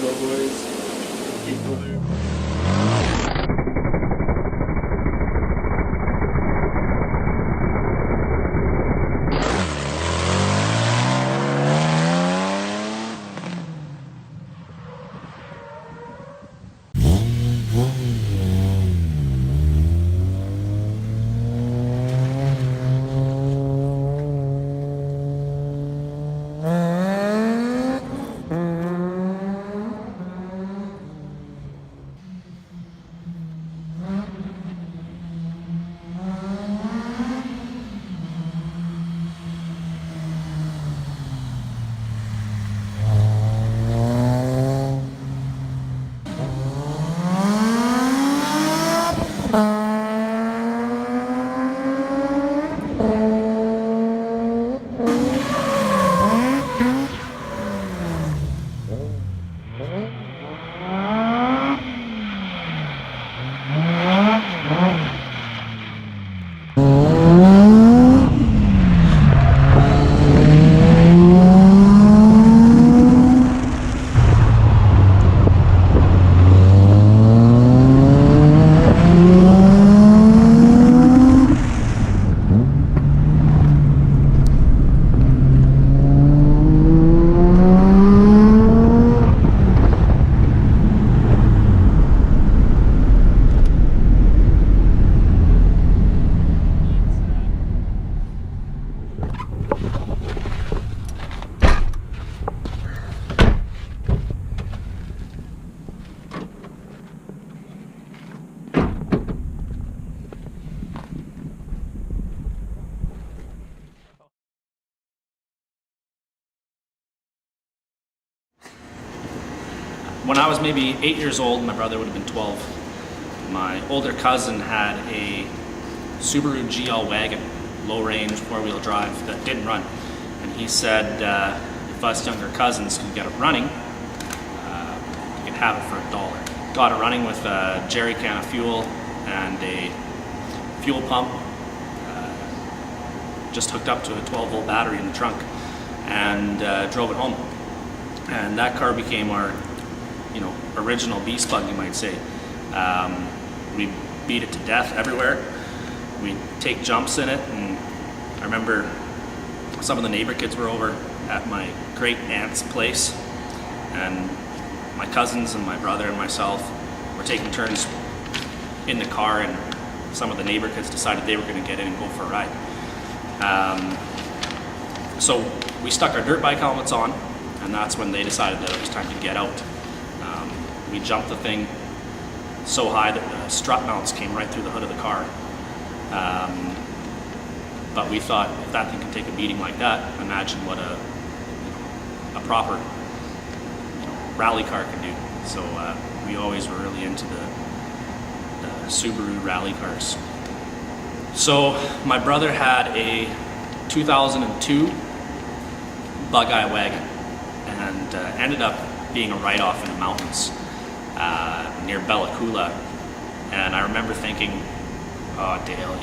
go, boys. Keep moving. When I was maybe 8 years old, my brother would have been 12. My older cousin had a Subaru GL wagon, low range, 4-wheel drive that didn't run. And he said if us younger cousins could get it running, we could have it for $1. Got it running with a jerry can of fuel and a fuel pump, just hooked up to a 12-volt battery in the trunk, and drove it home. And that car became our original beast bug, you might say. We beat it to death everywhere. We'd take jumps in it, and I remember some of the neighbor kids were over at my great aunt's place, and my cousins and my brother and myself were taking turns in the car, and some of the neighbor kids decided they were going to get in and go for a ride. So we stuck our dirt bike helmets on, and that's when they decided that it was time to get out. We jumped the thing so high that the strut mounts came right through the hood of the car. But we thought, if that thing can take a beating like that, imagine what a proper rally car can do. So we always were really into the Subaru rally cars. So my brother had a 2002 Bugeye wagon, and ended up being a write-off in the mountains near Bella Coola. And I remember thinking, oh Dale,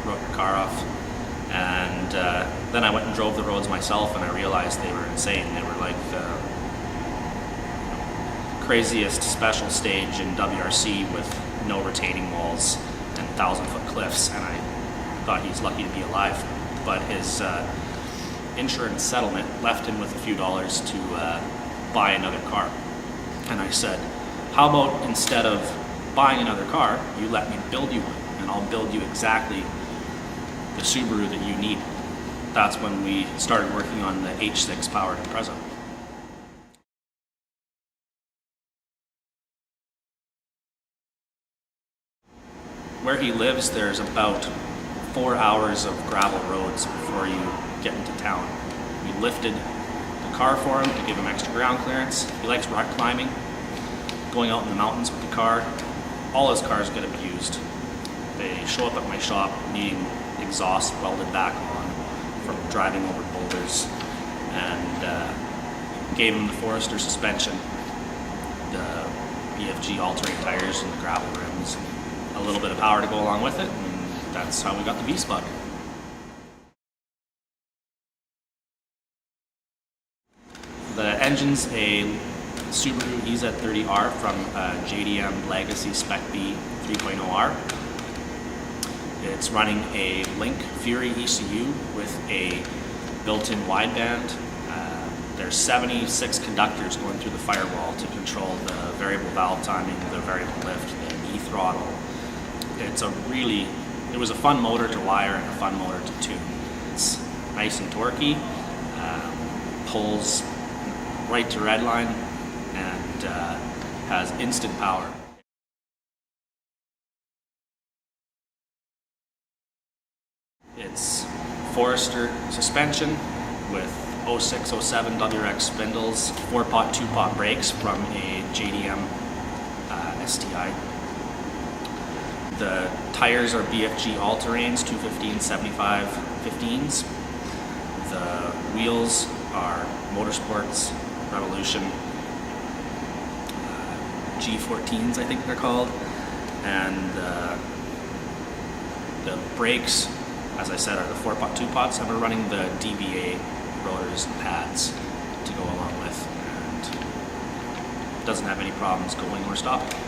wrote your car off. And then I went and drove the roads myself, and I realized they were insane. They were like the craziest special stage in WRC with no retaining walls and 1,000-foot cliffs, and I thought he's lucky to be alive. But his insurance settlement left him with a few dollars to buy another car. And I said, how about instead of buying another car, you let me build you one, and I'll build you exactly the Subaru that you need. That's when we started working on the H6 powered Impreza. Where he lives, there's about 4 hours of gravel roads before you get into town. We lifted the car for him to give him extra ground clearance. He likes rock climbing, going out in the mountains with the car. All his cars get abused. They show up at my shop needing exhaust welded back on from driving over boulders, and gave him the Forester suspension, the BFG all-terrain tires and the gravel rims, and a little bit of power to go along with it, and that's how we got the Beast Bug. The engine's a Subaru EZ30R from JDM Legacy Spec B 3.0R. It's running a Link Fury ECU with a built-in wideband. There's 76 conductors going through the firewall to control the variable valve timing, the variable lift, the E-throttle. It was a fun motor to wire and a fun motor to tune. It's nice and torquey, pulls right to redline, and has instant power. It's Forester suspension with 06-07 WRX spindles, 4-pot, 2-pot brakes from a JDM STI. The tires are BFG all-terrains, 215/75 15s. The wheels are Motorsports Revolution G14s, I think they're called. And the brakes, as I said, are the 4-pot, 2-pots, and we're running the DBA rotors and pads to go along with, and it doesn't have any problems going or stopping.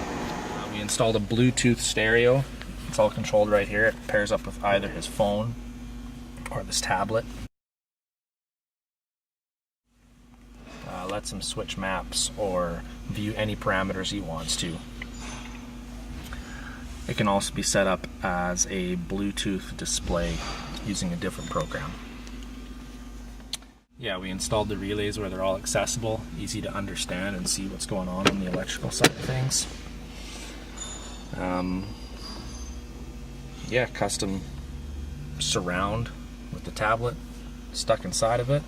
We installed a Bluetooth stereo. It's all controlled right here. It pairs up with either his phone or this tablet. Lets him switch maps or view any parameters he wants to. It can also be set up as a Bluetooth display using a different program. Yeah, we installed the relays where they're all accessible, easy to understand and see what's going on the electrical side of things. Yeah, custom surround with the tablet stuck inside of it.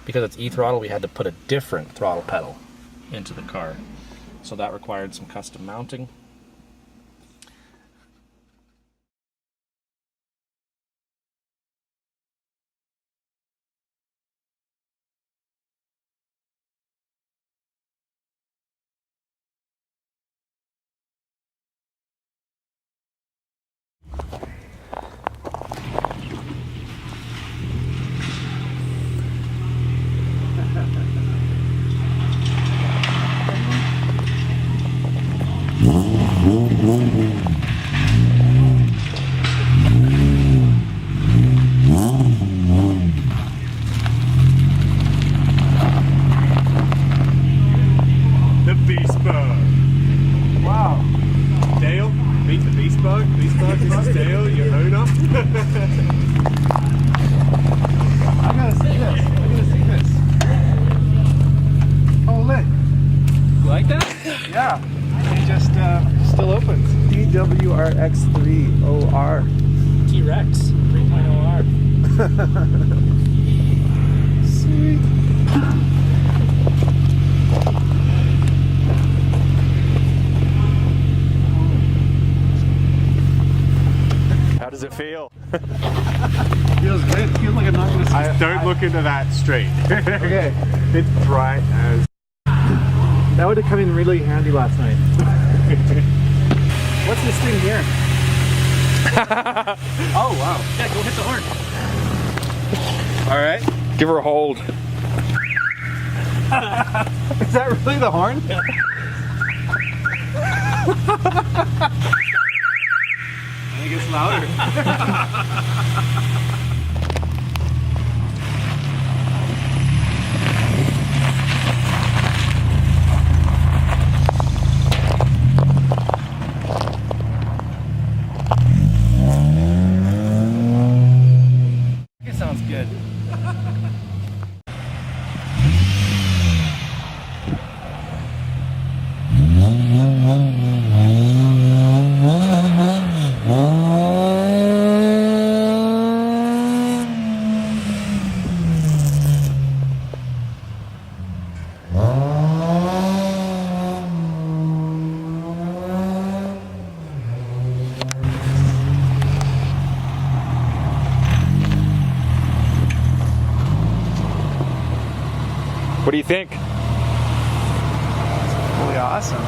Because it's E-throttle, we had to put a different throttle pedal into the car. So that required some custom mounting. The Beast Bug. Wow. Dale, meet the Beast Bug. Beast Bug, this is Dale, your owner. I gotta see this. Oh, lit. You like that? Yeah. It just still opens. WRX 3.0R. T-Rex 3.0R. Sweet. How does it feel? Feels good. Feels like I'm not going to see. Don't look into that straight. Okay. It's dry as. That would have come in really handy last night. What's this thing here? Oh, wow. Yeah, go hit the horn. All right. Give her a hold. Is that really the horn? I think it's louder. It sounds good. What do you think? Really awesome.